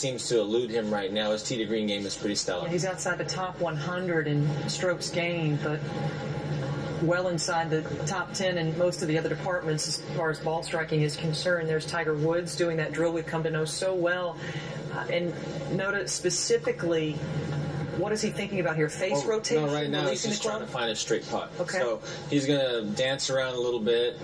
seems to elude him right now. His tee to green game is pretty stellar. He's outside the top 100 in strokes gained, but well inside the top 10 in most of the other departments as far as ball striking is concerned. There's Tiger Woods doing that drill we've come to know so well. And notice specifically, what is he thinking about here? Face rotation? No, right now he's just trying to find a straight putt. Okay. So he's going to dance around a little bit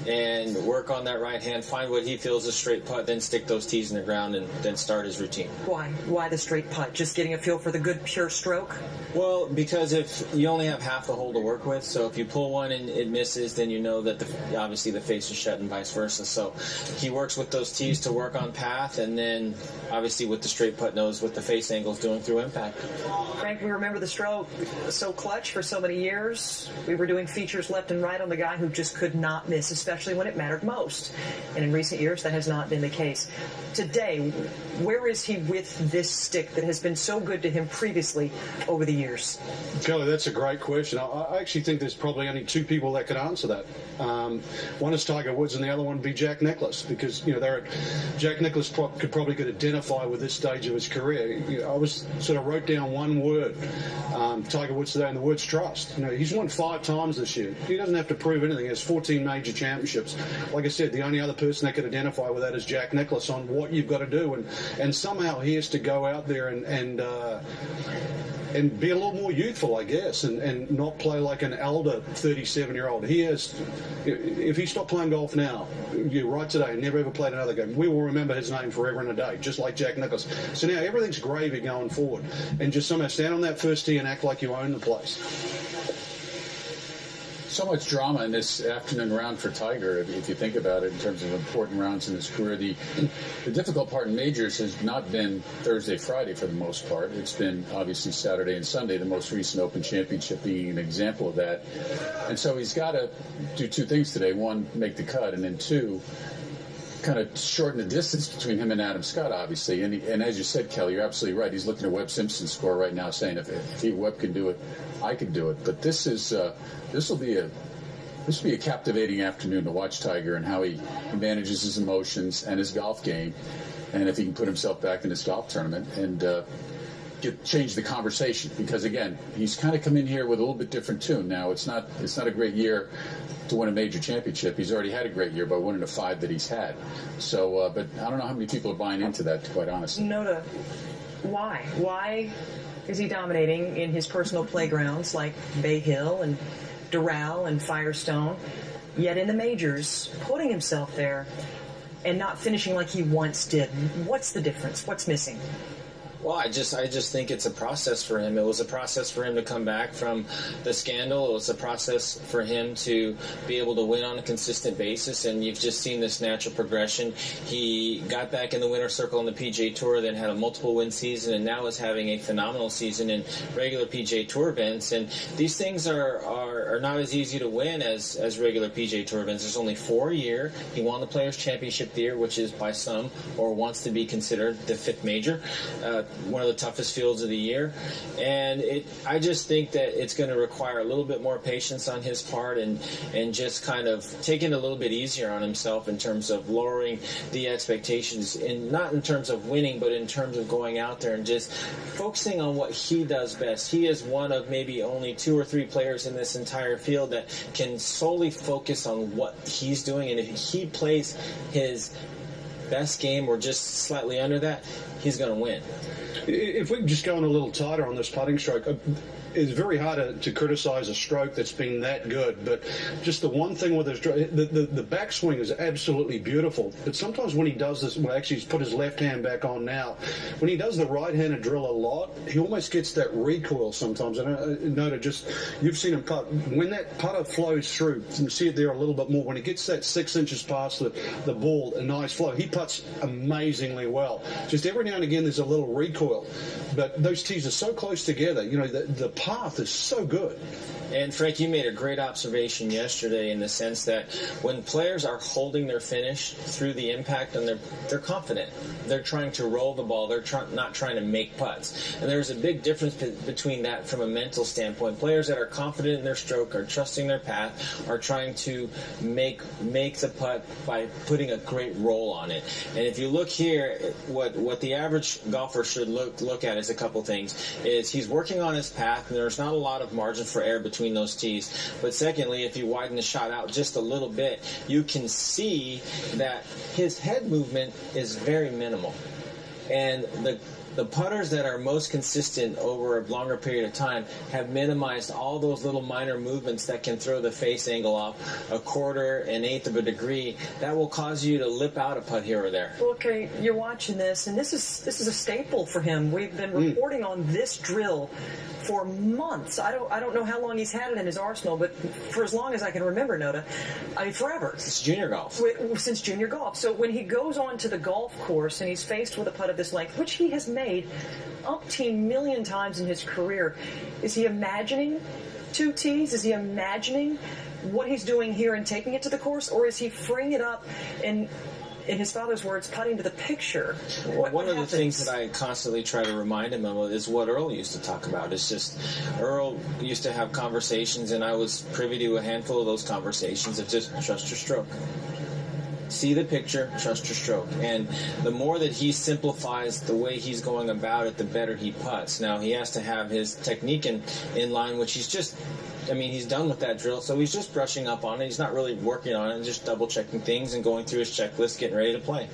and work on that right hand, find what he feels is a straight putt, then stick those tees in the ground and then start his routine. Why? Why the straight putt? Just getting a feel for the good, pure stroke? Well, because if you only have half the hole to work with, so if you pull one and it misses, then you know that obviously the face is shut and vice versa. So he works with those tees to work on path, and then obviously with the straight putt knows what the face angle is doing through impact. Frank, we remember the stroke so clutch for so many years. We were doing features left and right on the guy who just could not miss, especially when it mattered most. And in recent years, that has not been the case. Today, where is he with this stick that has been so good to him previously over the years? Kelly, that's a great question. I actually think there's probably only two people that could answer that. One is Tiger Woods, and the other one would be Jack Nicklaus, because Jack Nicklaus could identify with this stage of his career. I wrote down one word, Tiger Woods today, and the word's trust. He's won 5 times this year. He doesn't have to prove anything. He has 14 major championships. Like I said, the only other person that could identify with that is Jack Nicklaus on what you've got to do, and somehow he has to go out there and be a little more youthful, I guess, and not play like an elder 37-year-old. If he stopped playing golf now, right today, and never ever played another game, we will remember his name forever and a day, just like Jack Nicklaus. So now everything's gravy going forward, and just somehow stand on that first tee and act like you own the place. So much drama in this afternoon round for Tiger, if you think about it, in terms of important rounds in his career. The difficult part in majors has not been Thursday, Friday for the most part. It's been obviously Saturday and Sunday, the most recent Open Championship being an example of that. And so he's got to do two things today. One, make the cut, and then two, kind of shorten the distance between him and Adam Scott, obviously. And as you said, Kelly, you're absolutely right. He's looking at Webb Simpson's score right now, saying if Webb can do it, I can do it. But this will be a captivating afternoon to watch Tiger and how he manages his emotions and his golf game, and if he can put himself back in this golf tournament and change the conversation. Because again, he's kind of come in here with a little bit different tune. Now it's not a great year to win a major championship. He's already had a great year by winning the 5 that he's had. So, but I don't know how many people are buying into that, quite honestly. Notah, why? Why is he dominating in his personal playgrounds like Bay Hill and Doral and Firestone, yet in the majors, putting himself there and not finishing like he once did? What's the difference? What's missing? Well, I just think it's a process for him. It was a process for him to come back from the scandal. It was a process for him to be able to win on a consistent basis, and you've just seen this natural progression. He got back in the winner's circle on the PGA Tour, then had a multiple-win season, and now is having a phenomenal season in regular PGA Tour events. And these things are not as easy to win as regular PGA Tour events. There's only 4 a year. He won the Players' Championship the year, which is by some, or wants to be considered, the 5th major. One of the toughest fields of the year, and I just think that it's going to require a little bit more patience on his part and just kind of taking it a little bit easier on himself in terms of lowering the expectations, and not in terms of winning, but in terms of going out there and just focusing on what he does best. He is one of maybe only 2 or 3 players in this entire field that can solely focus on what he's doing, and if he plays his best game or just slightly under that, he's going to win. If we can just go in a little tighter on this putting stroke, it's very hard to criticize a stroke that's been that good, but just the one thing with his the backswing is absolutely beautiful. But sometimes when he does this, well, actually he's put his left hand back on now. When he does the right-handed drill a lot, he almost gets that recoil sometimes. And you've seen him putt. When that putter flows through, you can see it there a little bit more. When it gets that 6 inches past the ball, a nice flow, he putts amazingly well. Just every now and again there's a little recoil, but those tees are so close together. The path is so good. And Frank, you made a great observation yesterday in the sense that when players are holding their finish through the impact, and they're confident, they're trying to roll the ball, they're not trying to make putts. And there's a big difference between that from a mental standpoint. Players that are confident in their stroke, are trusting their path, are trying to make the putt by putting a great roll on it. And if you look here, what the average golfer should look at is a couple things. Is he's working on his path, and there's not a lot of margin for error between those tees. But secondly, if you widen the shot out just a little bit, you can see that his head movement is very minimal. And the putters that are most consistent over a longer period of time have minimized all those little minor movements that can throw the face angle off a quarter, an eighth of a degree. That will cause you to lip out a putt here or there. Well, okay, you're watching this, and this is a staple for him. We've been reporting on this drill for months. I don't know how long he's had it in his arsenal, but for as long as I can remember, Notah, I mean, forever. Since junior golf. Since junior golf. So when he goes on to the golf course and he's faced with a putt of this length, which he has made umpteen million times in his career, is he imagining two tees? Is he imagining what he's doing here and taking it to the course? Or is he freeing it up and, in his father's words, putting to the picture? One of the things that I constantly try to remind him of is what Earl used to talk about. It's just, Earl used to have conversations, and I was privy to a handful of those conversations of just trust your stroke. See the picture, trust your stroke. And the more that he simplifies the way he's going about it, the better he putts. Now, he has to have his technique in line, which he's done with that drill, so he's just brushing up on it. He's not really working on it, just double-checking things and going through his checklist, getting ready to play.